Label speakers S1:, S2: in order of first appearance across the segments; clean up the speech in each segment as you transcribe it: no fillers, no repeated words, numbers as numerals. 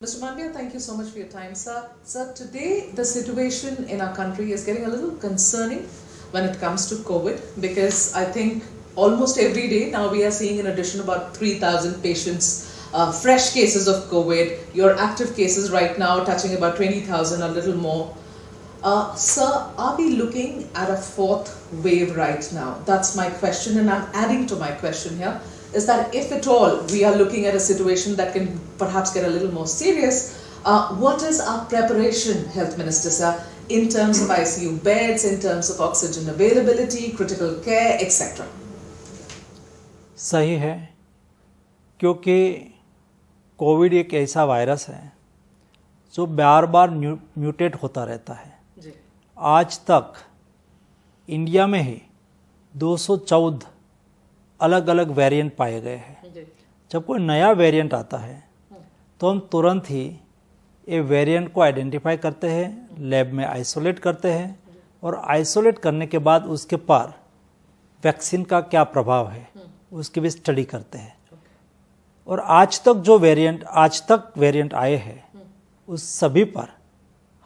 S1: Mr. Mandya, thank you so much for your time, sir. Sir, today the situation in our country is getting a little concerning when it comes to COVID, because I think almost every day now we are seeing in addition about 3,000 patients, fresh cases of COVID. Your active cases right now touching about 20,000, a little more. Sir, are we looking at a fourth wave right now? That's my question, and I'm adding to my question here. Is that if at all we are looking at a situation that can perhaps get a little more serious, what is our preparation, Health Minister, sir, in terms of ICU beds, in terms of oxygen availability, critical care, etc.?
S2: सही है, क्योंकि Covid एक ऐसा virus है जो बार बार mutate होता रहता है।
S1: जी।
S2: आज तक इंडिया में ही 214 अलग अलग वेरिएंट पाए गए हैं। जब कोई नया वेरिएंट आता है तो हम तुरंत ही ये वेरिएंट को आइडेंटिफाई करते हैं, लैब में आइसोलेट करते हैं और आइसोलेट करने के बाद उसके पर वैक्सीन का क्या प्रभाव है उसकी भी स्टडी करते हैं। और आज तक वेरिएंट आए हैं उस सभी पर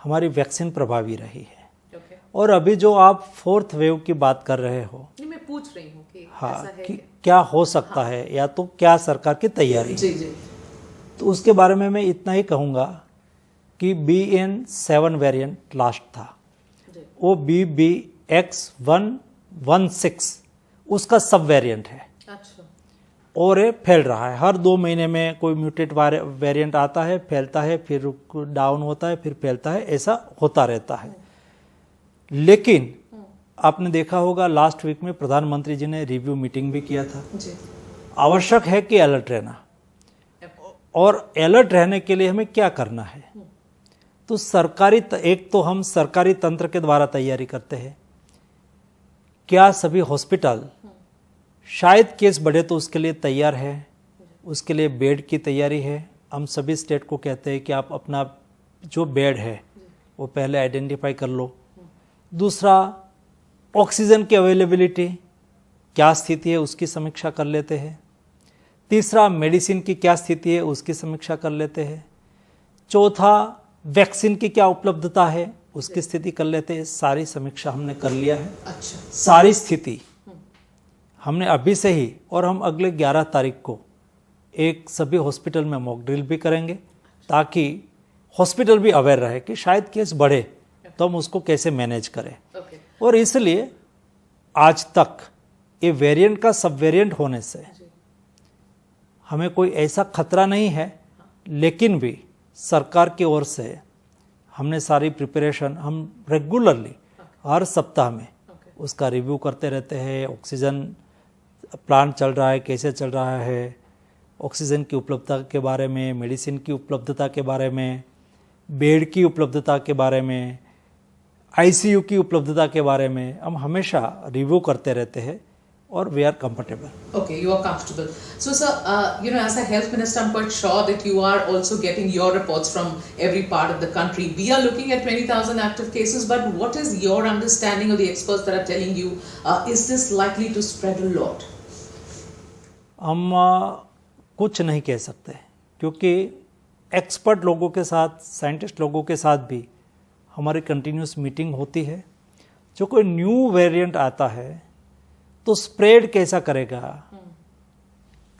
S2: हमारी वैक्सीन प्रभावी रही है। और अभी जो आप फोर्थ वेव की बात कर रहे हो,
S1: मैं पूछ रही हूँ कि
S2: हाँ,
S1: ऐसा है
S2: कि क्या हो सकता है या तो क्या सरकार की तैयारी।
S1: जी जी।
S2: तो उसके बारे में मैं इतना ही कहूँगा कि BN7 वेरिएंट लास्ट था, वो BBX116 उसका सब वेरिएंट है।
S1: अच्छा।
S2: और ये फैल रहा है, हर 2 महीने में कोई म्यूटेट वेरिएंट आता है, फैलता है, फिर डाउन होता है, फिर फैलता है, ऐसा होता रहता है। लेकिन आपने देखा होगा लास्ट वीक में प्रधानमंत्री जी ने रिव्यू मीटिंग भी किया था।
S1: जी।
S2: आवश्यक है कि अलर्ट रहना, और अलर्ट रहने के लिए हमें क्या करना है, तो हम सरकारी तंत्र के द्वारा तैयारी करते हैं। क्या सभी हॉस्पिटल शायद केस बढ़े तो उसके लिए तैयार है, उसके लिए बेड की तैयारी है। हम सभी स्टेट को कहते हैं कि आप अपना जो बेड है वो पहले आइडेंटिफाई कर लो। दूसरा, ऑक्सीजन की अवेलेबिलिटी क्या स्थिति है उसकी समीक्षा कर लेते हैं। तीसरा, मेडिसिन की क्या स्थिति है उसकी समीक्षा कर लेते हैं। चौथा, वैक्सीन की क्या उपलब्धता है उसकी स्थिति कर लेते हैं। सारी समीक्षा हमने कर लिया है।
S1: अच्छा।
S2: सारी स्थिति हमने अभी से ही, और हम अगले 11 तारीख को एक सभी हॉस्पिटल में मॉक ड्रिल भी करेंगे ताकि हॉस्पिटल भी अवेयर रहे कि शायद केस बढ़े तो हम उसको कैसे मैनेज करें। और इसलिए आज तक ये वेरिएंट का सब वेरिएंट होने से हमें कोई ऐसा खतरा नहीं है, लेकिन भी सरकार की ओर से हमने सारी प्रिपरेशन, हम रेगुलरली हर सप्ताह में उसका रिव्यू करते रहते हैं। ऑक्सीजन प्लांट चल रहा है, कैसे चल रहा है, ऑक्सीजन की उपलब्धता के बारे में, मेडिसिन की उपलब्धता के बारे में, बेड की उपलब्धता के बारे में, ICU की उपलब्धता के बारे में हम हमेशा रिव्यू करते रहते हैं, और we are comfortable.
S1: Okay, you are comfortable. So, sir, as a health minister, I'm quite sure that you are also getting your reports from every part of the country. We are looking at 20,000 active cases, but what is your understanding of the experts that are telling you, is this likely to spread a lot?
S2: हम कुछ नहीं कह सकते, क्योंकि expert लोगों के साथ, scientist लोगों के साथ भी हमारी कंटिन्यूस मीटिंग होती है। जो कोई न्यू वेरिएंट आता है तो स्प्रेड कैसा करेगा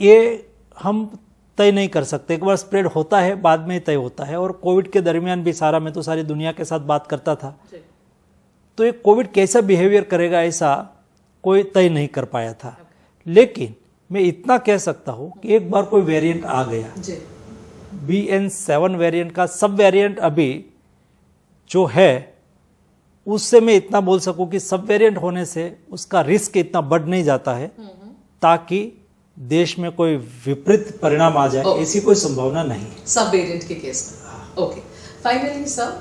S2: ये हम तय नहीं कर सकते। एक बार स्प्रेड होता है, बाद में तय होता है। और कोविड के दरमियान भी मैं तो सारी दुनिया के साथ बात करता था, तो ये कोविड कैसा बिहेवियर करेगा ऐसा कोई तय नहीं कर पाया था। लेकिन मैं इतना कह सकता हूँ कि एक बार कोई वेरिएंट आ गया, BN7 वेरिएंट का सब वेरिएंट अभी जो है, उससे मैं इतना बोल सकूं कि सब वेरिएंट होने से उसका रिस्क इतना बढ़ नहीं जाता है ताकि देश में कोई विपरीत परिणाम आ जाए, ऐसी कोई संभावना नहीं है
S1: सब वेरिएंट के केस में। Okay, finally sir,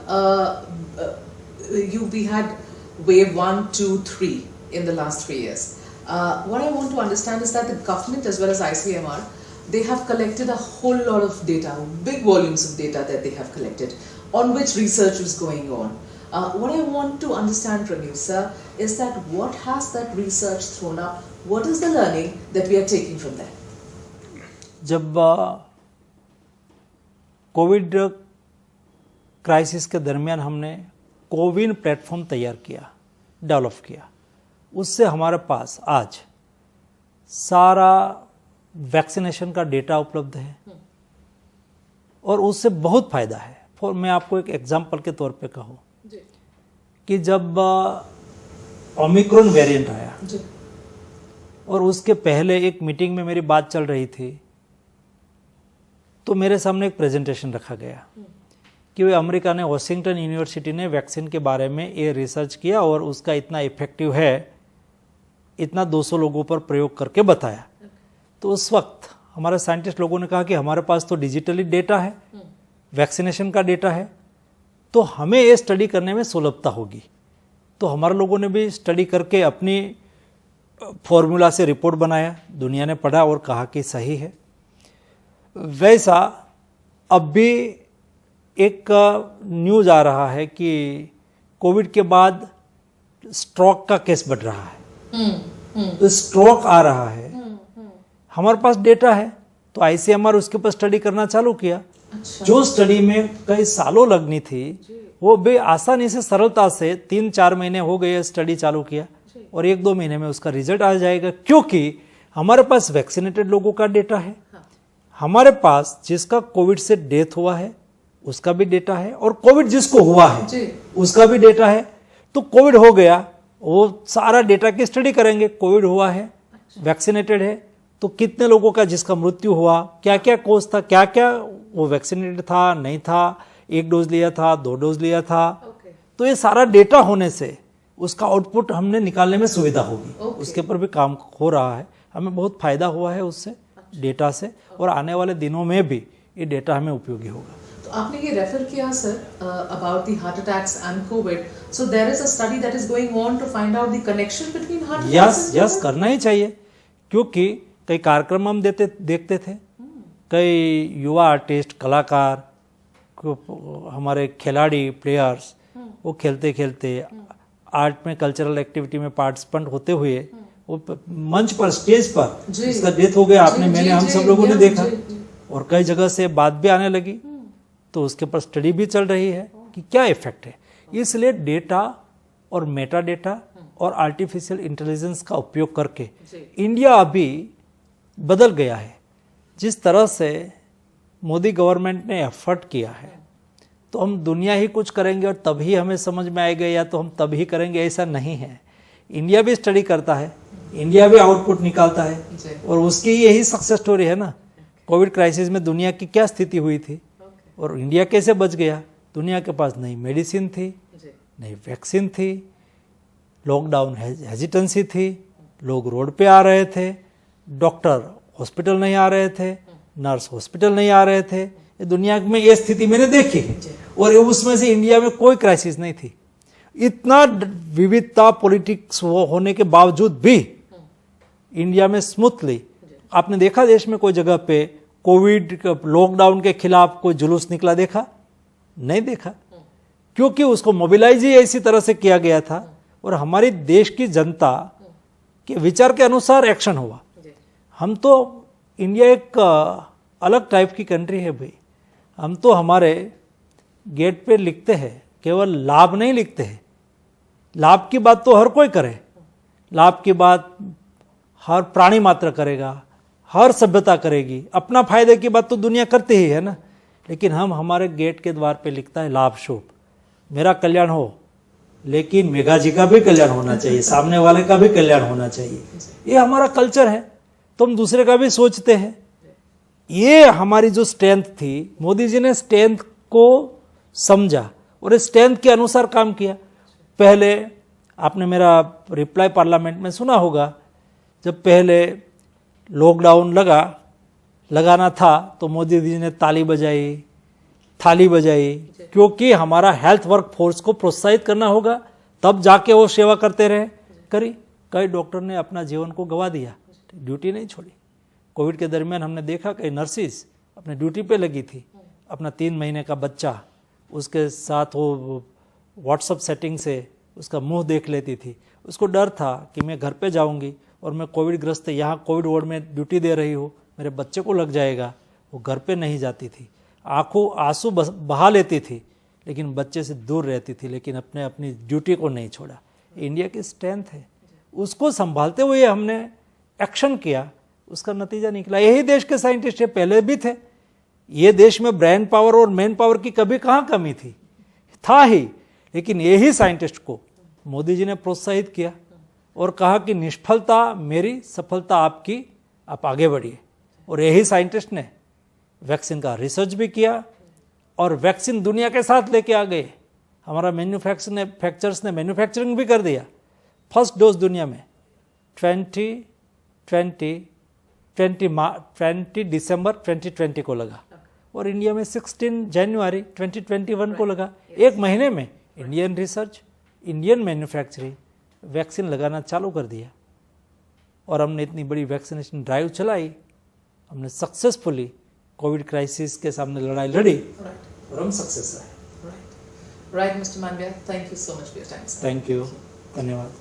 S1: we had wave 1, 2, 3 in the last 3 years. What I want to understand is that the government as well as ICMR, they have collected a whole lot of data, big volumes of data that they have collected, on which research is going on. What I want to understand from you, sir, is that what has that research thrown up? What is the learning that we are taking from that?
S2: जब Covid crisis के दरमियान हमने CoWIN platform तैयार किया, develop किया। उससे हमारे पास आज सारा वैक्सीनेशन का डेटा उपलब्ध है और उससे बहुत फायदा है। मैं आपको एक एग्जांपल के तौर पे कहूँ कि जब ओमिक्रॉन वेरिएंट आया और उसके पहले एक मीटिंग में मेरी बात चल रही थी, तो मेरे सामने एक प्रेजेंटेशन रखा गया कि वे अमेरिका ने, वॉशिंगटन यूनिवर्सिटी ने वैक्सीन के बारे में ये रिसर्च किया और उसका इतना इफेक्टिव है, इतना 200 लोगों पर प्रयोग करके बताया। तो उस वक्त हमारे साइंटिस्ट लोगों ने कहा कि हमारे पास तो डिजिटली डेटा है, वैक्सीनेशन का डेटा है, तो हमें ये स्टडी करने में सुलभता होगी। तो हमारे लोगों ने भी स्टडी करके अपनी फॉर्मूला से रिपोर्ट बनाया, दुनिया ने पढ़ा और कहा कि सही है। वैसा अब भी एक न्यूज़ आ रहा है कि कोविड के बाद स्ट्रोक का केस बढ़ रहा है, तो स्ट्रोक आ रहा है। हमारे पास डेटा है तो आईसीएमआर उसके ऊपर स्टडी करना चालू किया।
S1: अच्छा।
S2: जो स्टडी में कई सालों लगनी थी वो बे आसानी से, सरलता से 3-4 महीने हो गए स्टडी चालू किया और 1-2 महीने में उसका रिजल्ट आ जाएगा, क्योंकि हमारे पास वैक्सीनेटेड लोगों का डेटा है। हमारे पास जिसका कोविड से डेथ हुआ है उसका भी डेटा है और कोविड जिसको हुआ है उसका भी डेटा है। तो कोविड हो गया, वो सारा डेटा की स्टडी करेंगे। कोविड हुआ है, वैक्सीनेटेड है, तो कितने लोगों का जिसका मृत्यु हुआ, क्या क्या कोज था, क्या क्या वो वैक्सीनेटेड था, नहीं था, 1 डोज लिया था, 2 डोज लिया था। तो ये सारा डेटा होने से उसका आउटपुट हमने निकालने में सुविधा होगी। उसके ऊपर भी काम हो रहा है, हमें बहुत फायदा हुआ है उससे, डेटा से, और आने वाले दिनों में भी ये डेटा हमें उपयोगी होगा।
S1: तो आपने ये रेफर किया sir about the heart attacks and Covid, so there is a study that is going on to find out the connection between heart attacks.
S2: Yes, करना ही चाहिए, क्योंकि कई कार्यक्रम हम देखते थे, कई युवा आर्टिस्ट, कलाकार, हमारे खिलाड़ी, प्लेयर्स, वो खेलते खेलते आर्ट में, कल्चरल एक्टिविटी में पार्टिसिपेंट होते हुए वो मंच पर, स्टेज पर इसका डेथ हो गया। आपने, मैंने, हम सब लोगों ने देखा और कई जगह से बात भी आने लगी, तो उसके पर स्टडी भी चल रही है कि क्या इफेक्ट है। इसलिए डेटा और मेटा डेटा और आर्टिफिशियल इंटेलिजेंस का उपयोग करके इंडिया अभी बदल गया है। जिस तरह से मोदी गवर्नमेंट ने एफर्ट किया है, तो हम दुनिया ही कुछ करेंगे और तभी हमें समझ में आएगा, या तो हम तभी करेंगे, ऐसा नहीं है। इंडिया भी स्टडी करता है, इंडिया भी आउटपुट निकालता है और उसकी यही सक्सेस स्टोरी है ना। कोविड क्राइसिस में दुनिया की क्या स्थिति हुई थी और इंडिया कैसे बच गया। दुनिया के पास नई मेडिसिन थी, नई वैक्सीन थी, लॉकडाउन हेजिटेंसी थी, लोग रोड पे आ रहे थे, डॉक्टर हॉस्पिटल नहीं आ रहे थे, नर्स हॉस्पिटल नहीं आ रहे थे। ये दुनिया में ये स्थिति मैंने देखी है और उसमें से इंडिया में कोई क्राइसिस नहीं थी। इतना विविधता पॉलिटिक्स होने के बावजूद भी इंडिया में स्मूथली, आपने देखा देश में कोई जगह पे कोविड लॉकडाउन के खिलाफ कोई जुलूस निकला देखा? नहीं देखा, क्योंकि उसको मोबिलाइज ही ऐसी तरह से किया गया था और हमारी देश की जनता के विचार के अनुसार एक्शन हुआ। हम तो, इंडिया एक अलग टाइप की कंट्री है भाई। हम तो हमारे गेट पे लिखते हैं, केवल लाभ नहीं लिखते हैं, लाभ की बात तो हर कोई करे, लाभ की बात हर प्राणी मात्र करेगा, हर सभ्यता करेगी, अपना फायदे की बात तो दुनिया करती ही है ना। लेकिन हम, हमारे गेट के द्वार पे लिखता है लाभ शुभ, मेरा कल्याण हो, लेकिन मेघा जी का भी कल्याण होना चाहिए, सामने वाले का भी कल्याण होना चाहिए। ये हमारा कल्चर है, तो हम दूसरे का भी सोचते हैं। ये हमारी जो स्ट्रेंथ थी, मोदी जी ने स्ट्रेंथ को समझा और इस स्ट्रेंथ के अनुसार काम किया। पहले आपने मेरा रिप्लाई पार्लियामेंट में सुना होगा, जब पहले लॉकडाउन लगाना था तो मोदी जी ने ताली बजाई, थाली बजाई, क्योंकि हमारा हेल्थ वर्क फोर्स को प्रोत्साहित करना होगा, तब जाके वो सेवा करते रहे, करी। कई डॉक्टर ने अपना जीवन को गंवा दिया, ड्यूटी नहीं छोड़ी। कोविड के दरमियान हमने देखा कई नर्सिस अपने ड्यूटी पे लगी थी, अपना 3 महीने का बच्चा, उसके साथ वो व्हाट्सअप सेटिंग से उसका मुंह देख लेती थी। उसको डर था कि मैं घर पे जाऊंगी और मैं कोविड ग्रस्त, यहाँ कोविड वार्ड में ड्यूटी दे रही हूँ, मेरे बच्चे को लग जाएगा, वो घर पे नहीं जाती थी। आंखों आंसू बहा लेती थी, लेकिन बच्चे से दूर रहती थी, लेकिन अपनी ड्यूटी को नहीं छोड़ा। इंडिया की स्ट्रेंथ है, उसको संभालते हुए हमने एक्शन किया, उसका नतीजा निकला। यही देश के साइंटिस्ट पहले भी थे। ये देश में ब्रेन पावर और मैन पावर की कभी कहाँ कमी थी, था ही, लेकिन यही साइंटिस्ट को मोदी जी ने प्रोत्साहित किया और कहा कि निष्फलता मेरी, सफलता आपकी, आप आगे बढ़िए। और यही साइंटिस्ट ने वैक्सीन का रिसर्च भी किया और वैक्सीन दुनिया के साथ लेके आ गए। हमारा मैन्युफैक्चरर्स ने मैन्युफैक्चरिंग भी कर दिया। फर्स्ट डोज दुनिया में 20 दिसंबर 2020 को लगा और इंडिया में 16 जनवरी 2021 को लगा। एक महीने में Indian research, Indian manufacturing vaccine लगाना चालू कर दिया और हमने इतनी बड़ी वैक्सीनेशन ड्राइव चलाई। हमने सक्सेसफुली कोविड क्राइसिस के सामने लड़ाई लड़ी और हम सक्सेस रहे।
S1: Right, Mr. Mandviya, thank you so much for your time, sir.
S2: Thank you, धन्यवाद।